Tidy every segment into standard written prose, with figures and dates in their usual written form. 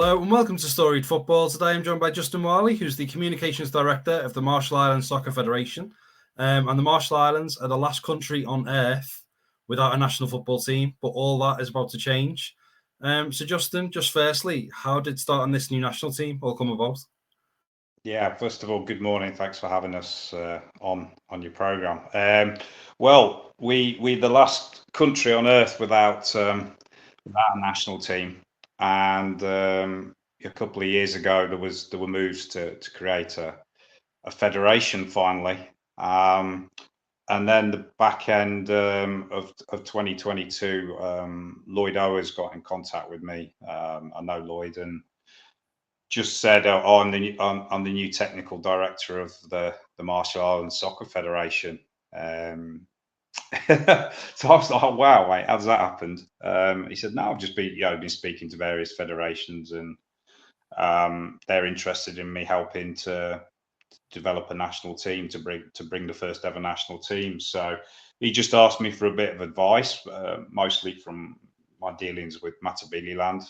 Hello and welcome to Storied Football. Today I'm joined by Justin Walley, who's the Communications Director of the Marshall Islands Soccer Federation. And the Marshall Islands are the last country on earth without a national football team, but all that is about to change. So Justin, just firstly, how did starting this new national team all come about? Yeah, first of all, good morning. Thanks for having us on your program. Well, we're the last country on earth without a national team, and a couple of years ago there were moves to create a federation finally, and then the back end of 2022, Lloyd Owers got in contact with me. I know Lloyd and just said, I'm the new technical director of the Marshall Islands Soccer Federation. So I was like, oh, wow, mate, how's that happened? He said, no, I've just been speaking to various federations, and they're interested in me helping to develop a national team to bring the first ever national team. So he just asked me for a bit of advice, mostly from my dealings with Matabeleland.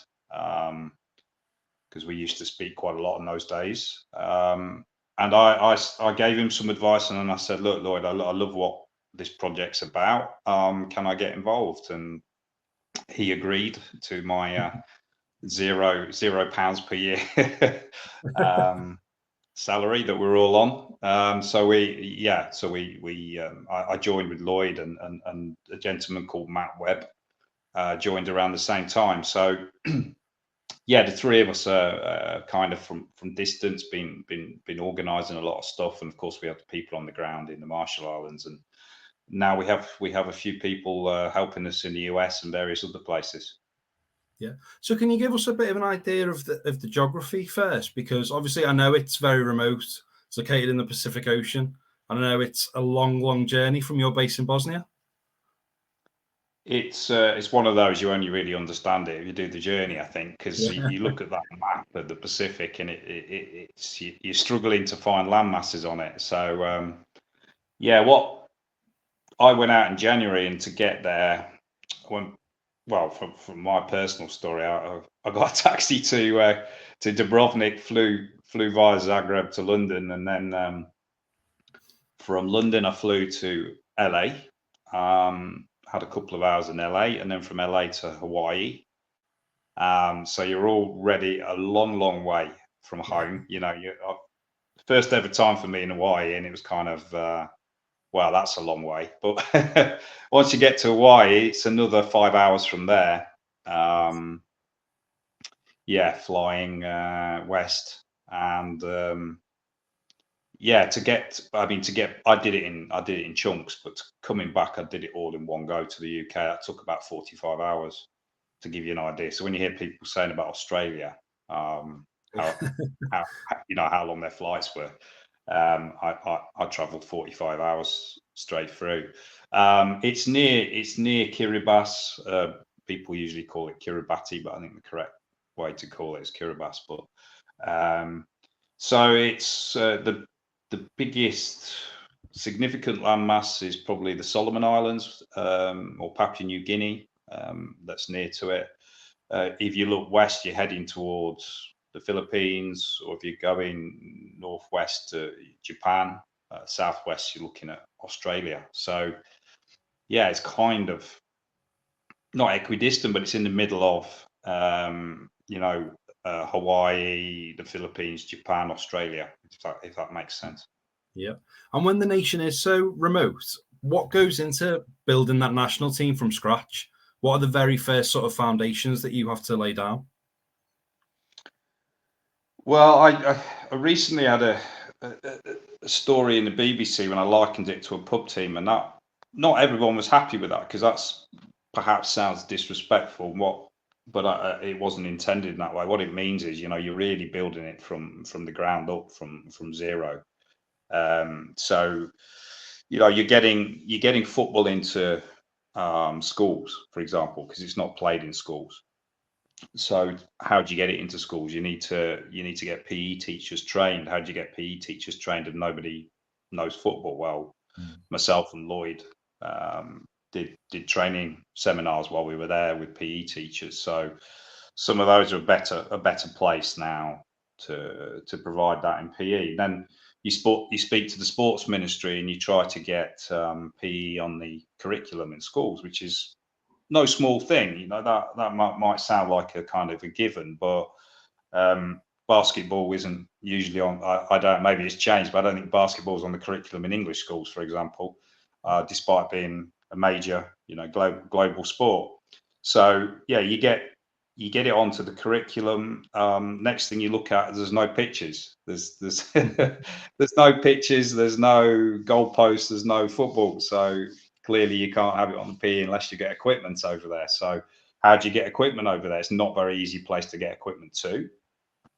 Because we used to speak quite a lot in those days. And I gave him some advice, and then I said, look, Lloyd, I love what this project's about. Can I get involved? And he agreed to my £0 per year salary that we're all on. I joined with Lloyd and a gentleman called Matt Webb joined around the same time. So yeah, the three of us are kind of from distance, been organising a lot of stuff, and of course we have the people on the ground in the Marshall Islands, and now we have a few people helping us in the US and various other places. Yeah. So can you give us a bit of an idea of the geography first? Because obviously I know it's very remote. It's located in the Pacific Ocean. I know it's a long journey from your base in Bosnia. It's one of those you only really understand it if you do the journey, I think, because you look at that map of the Pacific and you're struggling to find land masses on it. So what I went out in January, and to get there, from my personal story, I got a taxi to Dubrovnik, flew via Zagreb to London, and then from London I flew to LA. Had a couple of hours in LA, and then from LA to Hawaii. So you're already a long way from home. First ever time for me in Hawaii, and it was kind of, well, that's a long way. But once you get to Hawaii, it's another 5 hours from there. Flying west, and I did it in chunks, but coming back I did it all in one go to the UK. That took about 45 hours, to give you an idea. So when you hear people saying about Australia, how long their flights were, I travelled 45 hours straight through. It's near Kiribati. People usually call it Kiribati, but I think the correct way to call it is Kiribati. But so it's the biggest significant landmass is probably the Solomon Islands, or Papua New Guinea, that's near to it. If you look west, you're heading towards the Philippines, or if you're going northwest to Japan, southwest, you're looking at Australia. So yeah, it's kind of not equidistant, but it's in the middle of Hawaii, the Philippines, Japan, Australia, if that makes sense. Yeah. And when the nation is so remote, what goes into building that national team from scratch? What are the very first sort of foundations that you have to lay down? Well, I recently had a story in the BBC when I likened it to a pub team, and that not everyone was happy with that, because that's perhaps sounds disrespectful. But it wasn't intended in that way. What it means is, you're really building it from the ground up, from zero. So, you're getting football into schools, for example, because it's not played in schools. So how do you get it into schools? You need to get PE teachers trained. How do you get PE teachers trained if nobody knows football? Well, myself and Lloyd did training seminars while we were there with PE teachers. So some of those are a better place now to provide that in PE. Then you speak to the sports ministry and you try to get PE on the curriculum in schools, which is no small thing. You know, that might sound like a kind of a given, but basketball isn't usually on. I don't. Maybe it's changed, but I don't think basketball's on the curriculum in English schools, for example, despite being a major, global sport. So yeah, you get it onto the curriculum. Next thing you look at, there's no pitches. There's there's no pitches. There's no goalposts. There's no football. So clearly you can't have it on the PE unless you get equipment over there. So how do you get equipment over there? It's not a very easy place to get equipment to.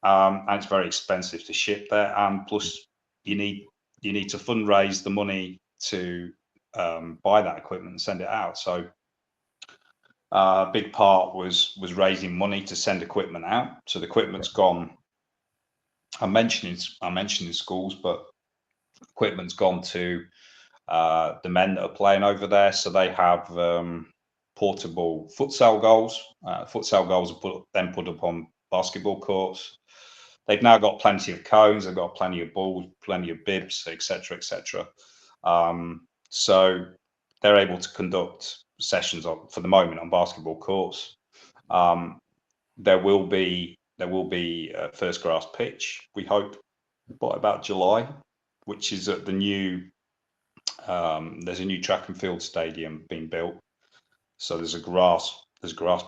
And it's very expensive to ship there, and plus you need to fundraise the money to buy that equipment and send it out. So a big part was raising money to send equipment out. So the equipment's gone. I mentioned in schools, but equipment's gone to the men that are playing over there. So they have portable futsal goals. Futsal goals are put up on basketball courts. They've now got plenty of cones. They've got plenty of balls, plenty of bibs, etc., etc. So they're able to conduct sessions for the moment on basketball courts. There will be a first grass pitch, we hope, by about July, which is at the new. There's a new track and field stadium being built. So there's a grass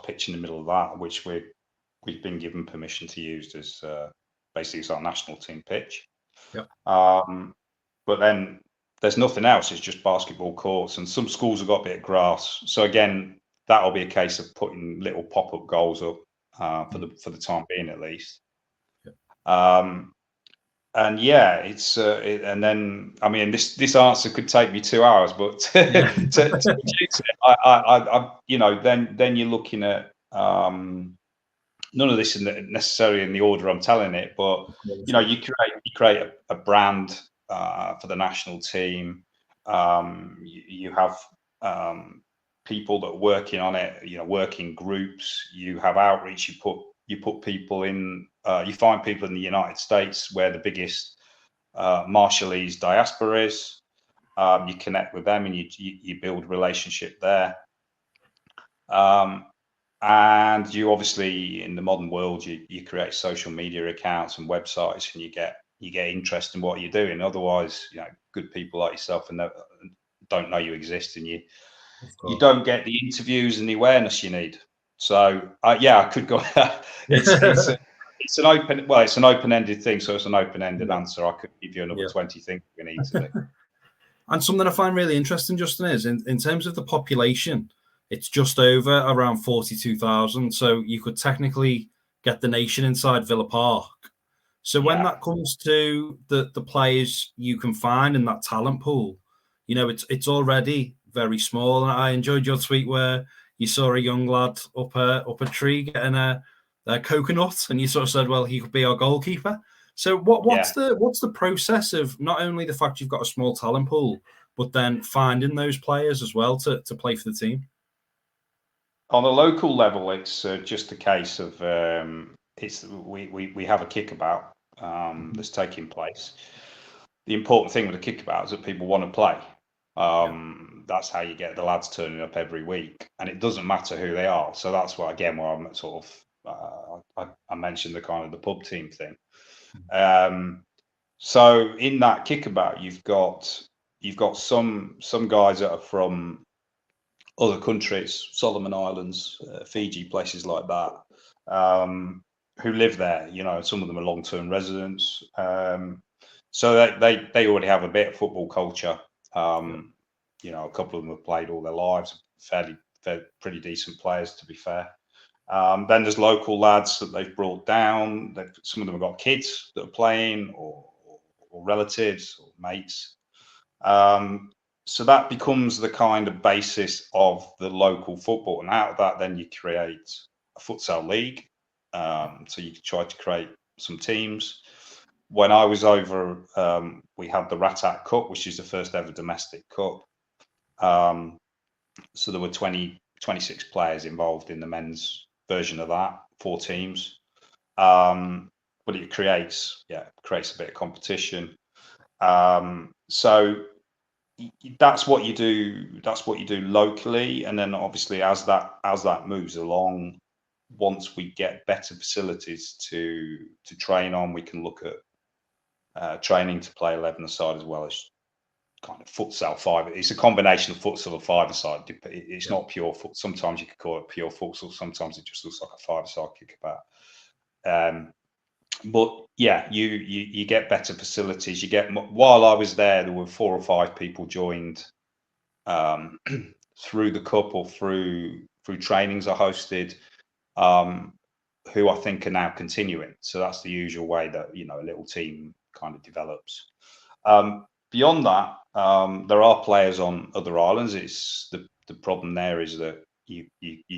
pitch in the middle of that, which we've been given permission to use as basically it's our national team pitch. Yep. But then there's nothing else. It's just basketball courts, and some schools have got a bit of grass. So again, that'll be a case of putting little pop-up goals up for the time being, at least. Yep. And yeah, it's and then I mean this answer could take me 2 hours, but to reduce it, I then you're looking at none of this necessarily in the order I'm telling it, but you create a brand for the national team. You have people that are working on it, working groups. You have outreach. You put people in. You find people in the United States where the biggest Marshallese diaspora is. You connect with them and you build relationship there. And you obviously, in the modern world, you create social media accounts and websites, and you get interest in what you're doing. Otherwise, good people like yourself and don't know you exist, and you don't get the interviews and the awareness you need. So yeah, I could go. It's an open-ended thing, so it's an open-ended answer. I could give you another 20 things we need to do. And something I find really interesting, Justin, is in terms of the population, it's just over around 42,000. So you could technically get the nation inside Villa Park. So when that comes to the players you can find in that talent pool, it's already very small. And I enjoyed your tweet where you saw a young lad up a tree getting a coconut, and you sort of said, well, he could be our goalkeeper. So what's the process of not only the fact you've got a small talent pool, but then finding those players as well to play for the team? On a local level, it's just a case of we have a kickabout that's taking place. The important thing with a kickabout is that people want to play. That's how you get the lads turning up every week, and it doesn't matter who they are. So that's where I'm sort of I mentioned the kind of the pub team thing. So in that kickabout, you've got some guys that are from other countries, Solomon Islands, Fiji, places like that, who live there. Some of them are long-term residents, so they already have a bit of football culture. A couple of them have played all their lives, pretty decent players, to be fair. Then there's local lads that they've brought down. Some of them have got kids that are playing, or relatives or mates. So that becomes the kind of basis of the local football. And out of that, then you create a futsal league. So you try to create some teams. When I was over, we had the Ratat Cup, which is the first ever domestic cup. So there were 26 players involved in the men's version of that, 4 teams. But it creates a bit of competition. So that's what you do. That's what you do locally, and then obviously as that moves along, once we get better facilities to train on, we can look at training to play 11-a-side as well as kind of futsal 5. It's a combination of futsal and 5-a-side. It's not pure foot. Sometimes you could call it pure futsal. Sometimes it just looks like a 5-a-side kickabout. But yeah, you get better facilities. You get, while I was there were 4 or 5 people joined through the cup or through trainings I hosted, who I think are now continuing. So that's the usual way that a little team kind of develops. Beyond that, there are players on other islands. It's the problem there is that you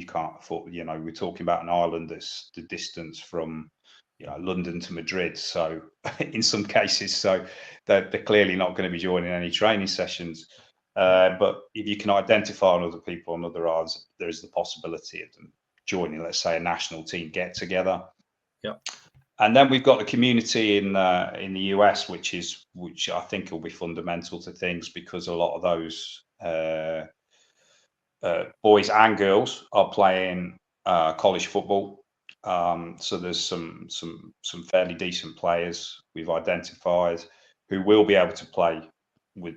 can't afford. We're talking about an island that's the distance from London to Madrid. So in some cases, so they're clearly not going to be joining any training sessions. But if you can identify on other people on other islands, there is the possibility of them joining, let's say, a national team get together. Yeah. And then we've got the community in the US, which I think will be fundamental to things, because a lot of those boys and girls are playing college football. So there's some fairly decent players we've identified who will be able to play with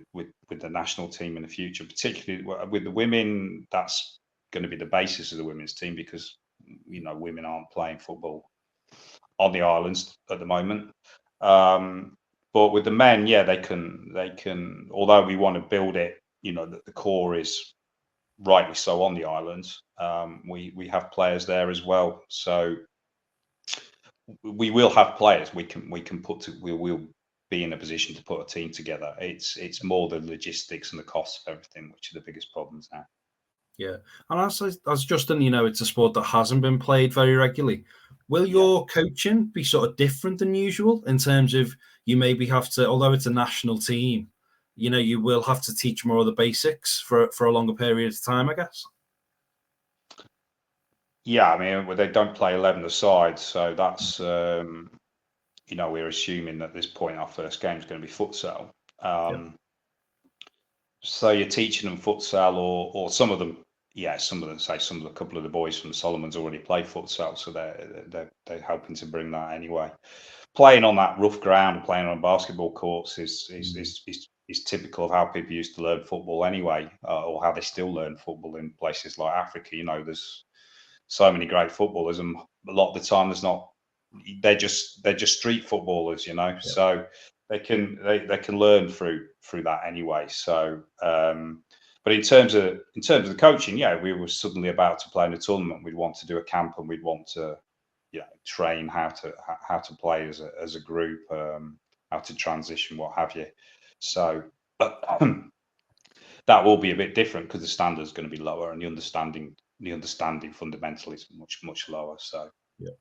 the national team in the future, particularly with the women. That's going to be the basis of the women's team, because women aren't playing football on the islands at the moment. But with the men, they can. Although we want to build it, that the core is rightly so on the islands. We have players there as well, so we will have players. We will be in a position to put a team together. It's more the logistics and the costs of everything which are the biggest problems now. Yeah, and as Justin, it's a sport that hasn't been played very regularly. Will your coaching be sort of different than usual in terms of you maybe have to, although it's a national team, you will have to teach more of the basics for a longer period of time, I guess? Yeah, I mean, they don't play 11-a-side, so that's, we're assuming that at this point our first game is going to be futsal. So you're teaching them futsal, or some of them, a couple of the boys from the Solomons already play futsal, so they're hoping to bring that anyway. Playing on that rough ground, playing on basketball courts is typical of how people used to learn football anyway, or how they still learn football in places like Africa. There's so many great footballers, and a lot of the time they're just street footballers, so they can learn through that anyway. So but in terms of the coaching, we were suddenly about to play in a tournament, we'd want to do a camp, and we'd want to train how to play as a group, how to transition, what have you. So that will be a bit different, because the standard is going to be lower, and the understanding fundamentally is much lower. So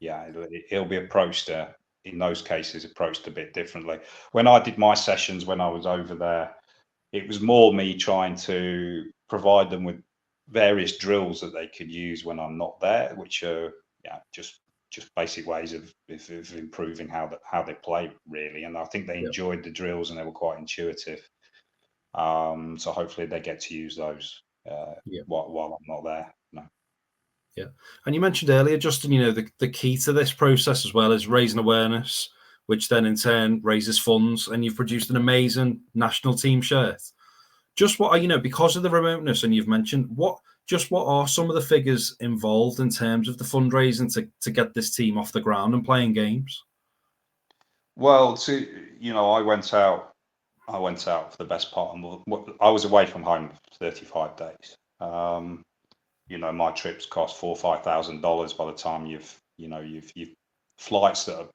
it'll be approached in those cases approached a bit differently. When I did my sessions when I was over there, it was more me trying to provide them with various drills that they could use when I'm not there, which are just basic ways of improving how they play, really. And I think they enjoyed the drills, and they were quite intuitive. So hopefully they get to use those while I'm not there. Yeah. And you mentioned earlier, Justin, the key to this process as well is raising awareness, which then in turn raises funds, and you've produced an amazing national team shirt. Just what are, because of the remoteness, and you've mentioned, what are some of the figures involved in terms of the fundraising to get this team off the ground and playing games? Well, I went out for the best part of I was away from home for 35 days. My trips cost $4,000 or $5,000 by the time you've flights that are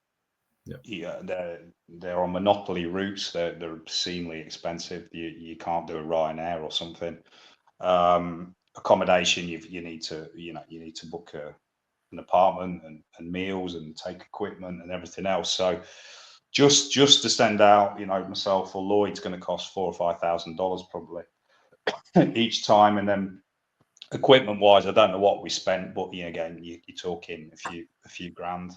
they're on monopoly routes. They're obscenely expensive. You can't do a Ryanair or something. Accommodation, you need to book an apartment and meals and take equipment and everything else. So just to send out, myself or Lloyd's going to cost $4,000 or $5,000 probably each time, and then Equipment wise, I don't know what we spent, but again, you're talking a few grand,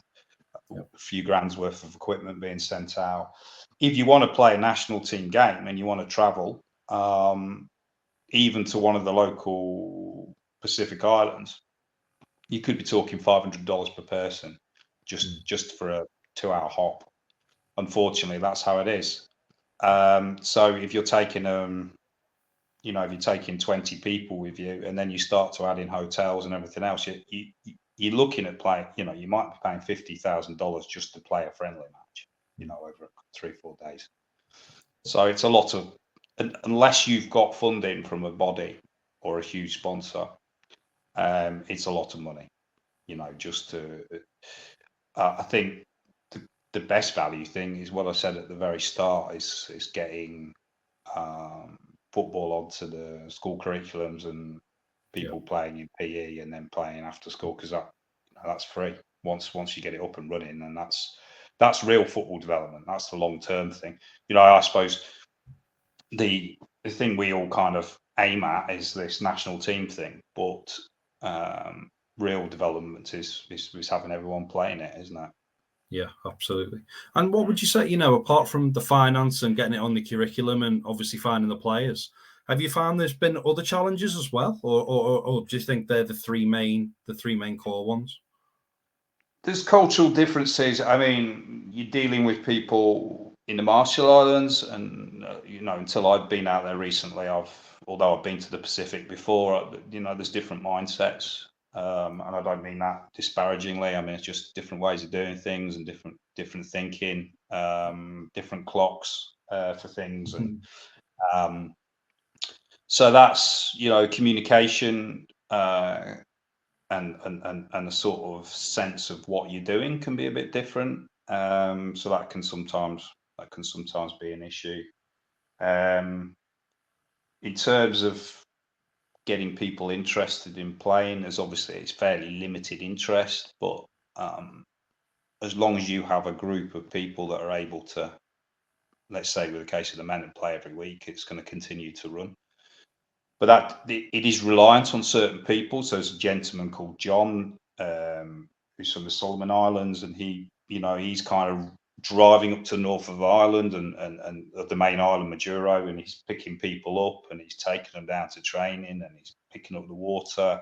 Yep. a few grand's worth of equipment being sent out. If you want to play a national team game and you want to travel, even to one of the local Pacific Islands, you could be talking $500 per person just for a 2-hour hop. Unfortunately, that's how it is. So if you're taking if you're taking 20 people with you, and then you start to add in hotels and everything else, you're looking at playing. You might be paying $50,000 just to play a friendly match. Over 3-4 days. So it's a lot of, unless you've got funding from a body or a huge sponsor, it's a lot of money. Just to. I think the best value thing is what I said at the very start is getting football onto the school curriculums and people playing in PE and then playing after school, because that's free once you get it up and running, and that's real football development. That's the long-term thing. I suppose the thing we all kind of aim at is this national team thing, but real development is having everyone playing it, isn't it? Yeah, absolutely. And what would you say, apart from the finance and getting it on the curriculum and obviously finding the players, have you found there's been other challenges as well, or do you think they're the three main core ones? There's cultural differences. I mean, you're dealing with people in the Marshall Islands, and until I've been out there recently, although I've been to the Pacific before, there's different mindsets. And I don't mean that disparagingly. I mean, it's just different ways of doing things and different thinking, different clocks for things, and so that's communication and a sort of sense of what you're doing can be a bit different. So that can sometimes be an issue. In terms of getting people interested in playing, it's fairly limited interest, but as long as you have a group of people that are able to, let's say with the case of the men that play every week, it's going to continue to run. But it is reliant on certain people. So there's a gentleman called John, who's from the Solomon Islands, and he's kind of driving up to the north of Ireland and of the main island, Majuro, and he's picking people up and he's taking them down to training and he's picking up the water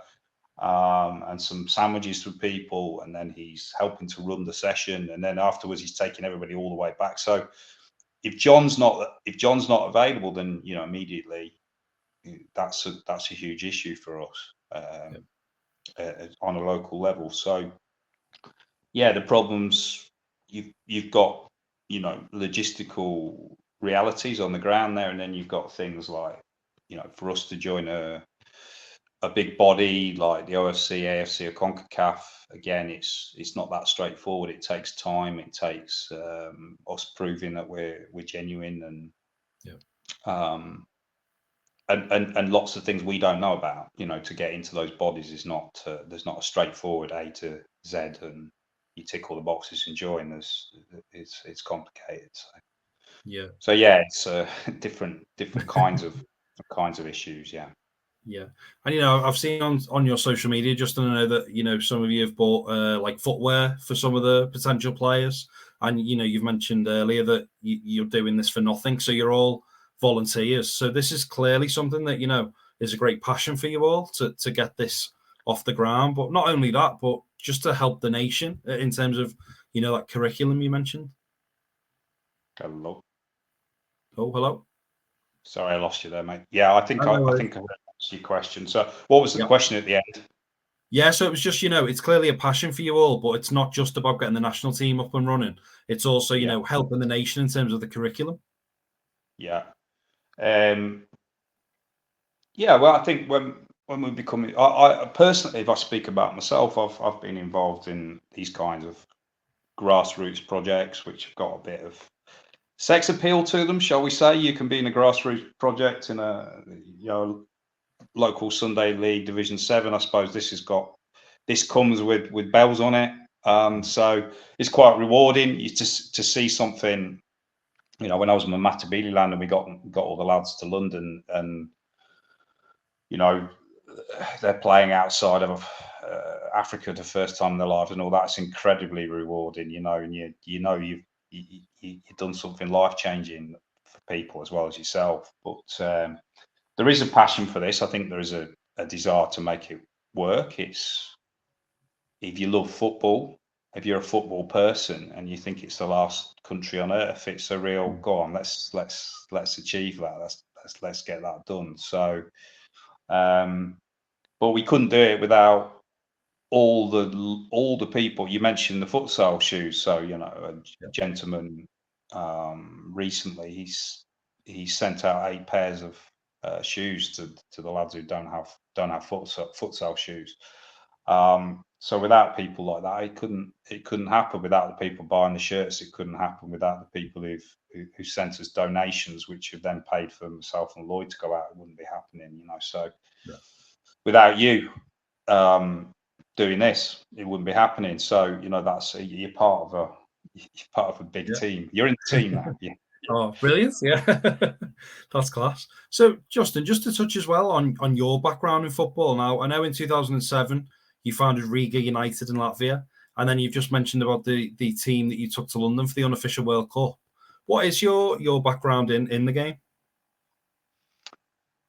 and some sandwiches for people, and then he's helping to run the session, and then afterwards he's taking everybody all the way back. So if John's not available, then immediately that's a huge issue for us on a local level. So the problems you've got logistical realities on the ground there, and then you've got things like for us to join a big body like the OFC, AFC, or CONCACAF, again, it's not that straightforward. It takes time. It takes us proving that we're genuine, and lots of things we don't know about. To get into those bodies is not there's not a straightforward A to Z, and you tick all the boxes and join. It's complicated. So it's different kinds of issues. Yeah, and I've seen on your social media, just to know that some of you have bought like footwear for some of the potential players, and you've mentioned earlier that you're doing this for nothing, so you're all volunteers. So this is clearly something that is a great passion for you all to get this off the ground. But not only that, but just to help the nation in terms of that curriculum you mentioned. Hello. Oh, hello. Sorry, I lost you there, mate. Yeah, I think I answered your question. So what was the question at the end? Yeah, so it was just, it's clearly a passion for you all, but it's not just about getting the national team up and running. It's also, helping the nation in terms of the curriculum. Yeah. Well, I think when we become, I personally, if I speak about myself, I've been involved in these kinds of grassroots projects, which have got a bit of sex appeal to them, shall we say. You can be in a grassroots project in a local Sunday League Division 7. I suppose this comes with bells on it. So it's quite rewarding to see something. When I was in Matabele land and we got all the lads to London, and they're playing outside of Africa the first time in their life and all that's incredibly rewarding, and you've done something life changing for people as well as yourself. But there is a passion for this. I think there is a desire to make it work. It's if you love football, if you're a football person and you think it's the last country on earth, it's a real go on. Let's achieve that. Let's get that done. So, but we couldn't do it without all the people. You mentioned the futsal shoes. So a gentleman recently he sent out 8 pairs of shoes to the lads who don't have futsal shoes. So without people like that, it couldn't happen. Without the people buying the shirts, it couldn't happen. Without the people who sent us donations, which have then paid for myself and Lloyd to go out, it wouldn't be happening. So without you doing this, it wouldn't be happening. So that's you're part of a big team. You're in the team now. Yeah. Oh, brilliant! Yeah, that's class. So, Justin, just to touch as well on your background in football. Now, I know in 2007 you founded Riga United in Latvia, and then you've just mentioned about the team that you took to London for the unofficial World Cup. What is your background in the game?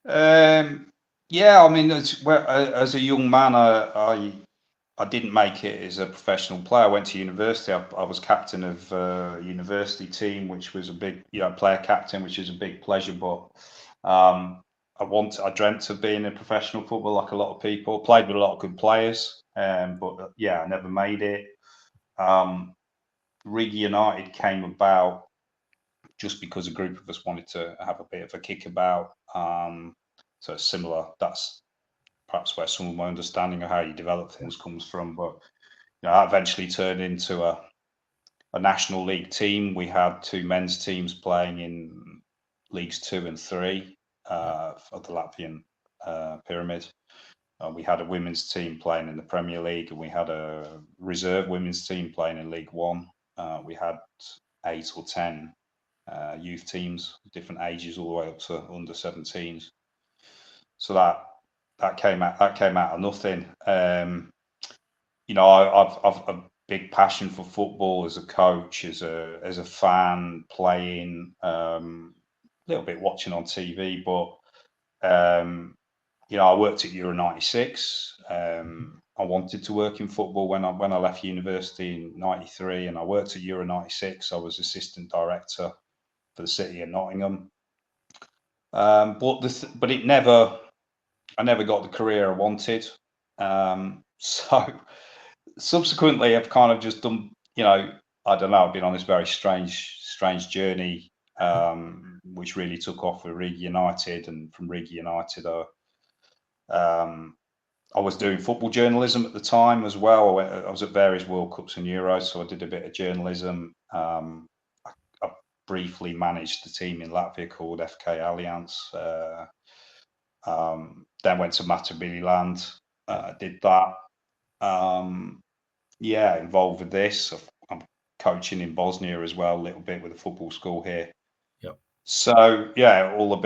Yeah, I mean, as a young man, I didn't make it as a professional player. I went to university. I was captain of a university team, which was a big, player captain, which is a big pleasure. But I dreamt of being a professional footballer, like a lot of people. Played with a lot of good players, but I never made it. Riga United came about just because a group of us wanted to have a bit of a kickabout. So similar. That's perhaps where some of my understanding of how you develop things comes from. But that eventually turned into a national league team. We had 2 men's teams playing in leagues 2 and 3 of the Latvian pyramid. We had a women's team playing in the Premier League, and we had a reserve women's team playing in League One. We had 8 or 10 youth teams, different ages, all the way up to under 17s. So that came out of nothing. I've a big passion for football as a coach, as a fan, playing, a little bit watching on TV, but I worked at Euro 96. I wanted to work in football when I left university in 93, and I worked at Euro 96. I was assistant director for the city of Nottingham. But I never got the career I wanted. So subsequently, I've kind of just done, I don't know, I've been on this very strange journey, which really took off with Riga United. And from Riga United, I was doing football journalism at the time as well. I was at various World Cups and Euros, so I did a bit of journalism. I briefly managed the team in Latvia called FK Alliance. Then went to Matabeleland, did that. Involved with this. I'm coaching in Bosnia as well, a little bit with a football school here. Yep. So all a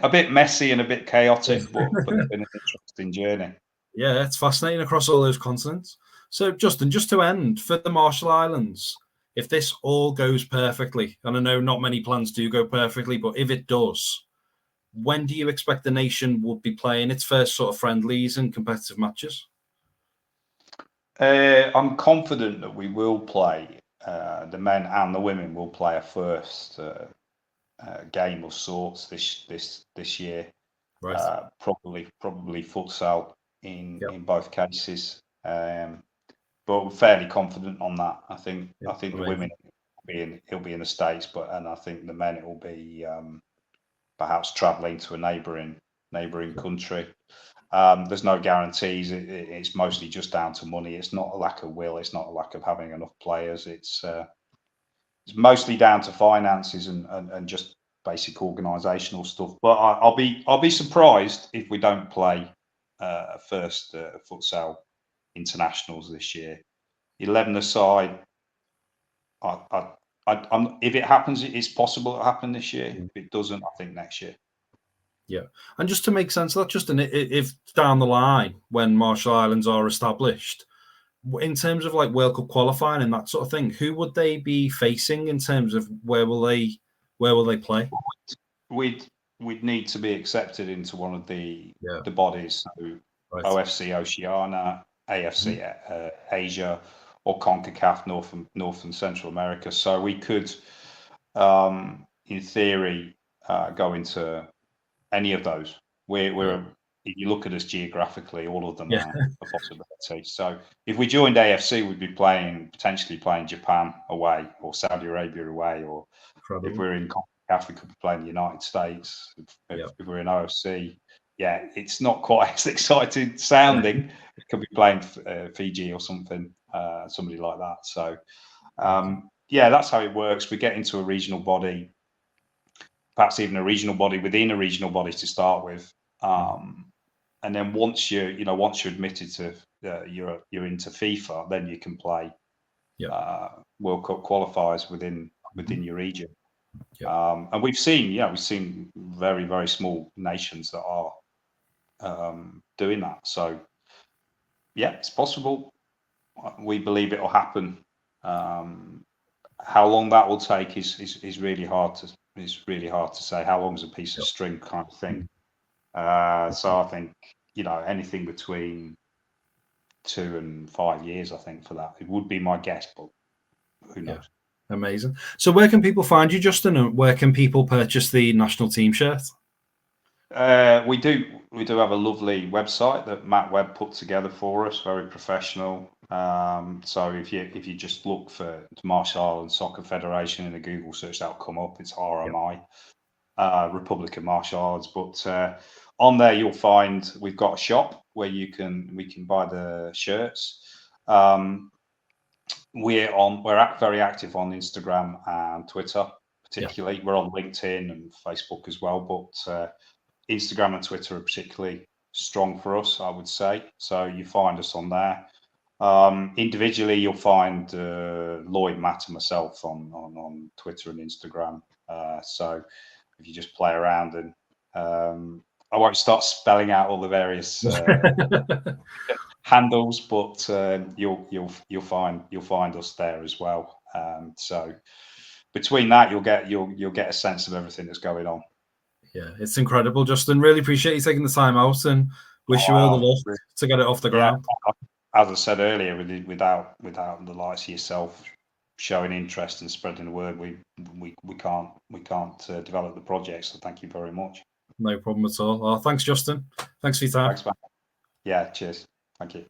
bit messy and a bit chaotic, but it's been an interesting journey. Yeah, it's fascinating across all those continents. So, Justin, just to end, for the Marshall Islands, if this all goes perfectly, and I know not many plans do go perfectly, but if it does, when do you expect the nation would be playing its first sort of friendlies and competitive matches? I'm confident that we will play. The men and the women will play a first game of sorts this year. Right. Probably futsal in both cases. But we're fairly confident on that. I think the women it'll be in the States, and I think the men it will be perhaps travelling to a neighbouring country. There's no guarantees. It's mostly just down to money. It's not a lack of will. It's not a lack of having enough players. It's mostly down to finances and just basic organisational stuff. But I'll be surprised if we don't play first futsal internationals this year. 11-a-side. If it happens, it's possible it'll happen this year. If it doesn't, I think next year. Yeah, and just to make sense of that, Justin, if down the line when Marshall Islands are established, in terms of like World Cup qualifying and that sort of thing, who would they be facing in terms of where will they play? We'd need to be accepted into one of the Yeah, bodies, so right. OFC Oceania, AFC Asia, or CONCACAF North and Central America. So we could, in theory, go into any of those. We're if you look at us geographically, all of them Yeah, are a possibility. So if we joined AFC, we'd be potentially playing Japan away, or Saudi Arabia away, or if incredible. we're in CONCACAF, we could be playing the United States. Yeah, If we're in OFC, yeah, it's not quite as exciting sounding. We could be playing Fiji or something, somebody like that. So yeah, that's how it works. We get into a regional body, perhaps even a regional body within a regional body to start with. And then once you're admitted to you're into FIFA, then you can play World Cup qualifiers within your region. And we've seen very, very small nations that are doing that. So yeah, it's possible. We believe it will happen. How long that will take is really hard to say. How long is a piece of string kind of thing. So I think anything between 2 and 5 years, I think, for that. It would be my guess, but who knows? Amazing. So where can people find you, Justin, and where can people purchase the national team shirt? We do have a lovely website that Matt Webb put together for us, very professional. So if you just look for Marshall Islands Soccer Federation in a Google search, that'll come up. It's RMI, Republic of Marshall Islands. But on there you'll find we've got a shop where we can buy the shirts. We're very active on Instagram and Twitter, particularly. We're on LinkedIn and Facebook as well, but Instagram and Twitter are particularly strong for us, I would say. So you find us on there. Individually, you'll find Lloyd, Matt, and myself on Twitter and Instagram. So if you just play around, and I won't start spelling out all the various handles, but you'll find us there as well. So between that, you'll get a sense of everything that's going on. Yeah, it's incredible, Justin. Really appreciate you taking the time out, and wish you all the luck to get it off the ground. As I said earlier, without the likes of yourself showing interest and spreading the word, we can't develop the project. So thank you very much. No problem at all. Oh, thanks, Justin. Thanks for your time. Thanks, man. Yeah, cheers. Thank you.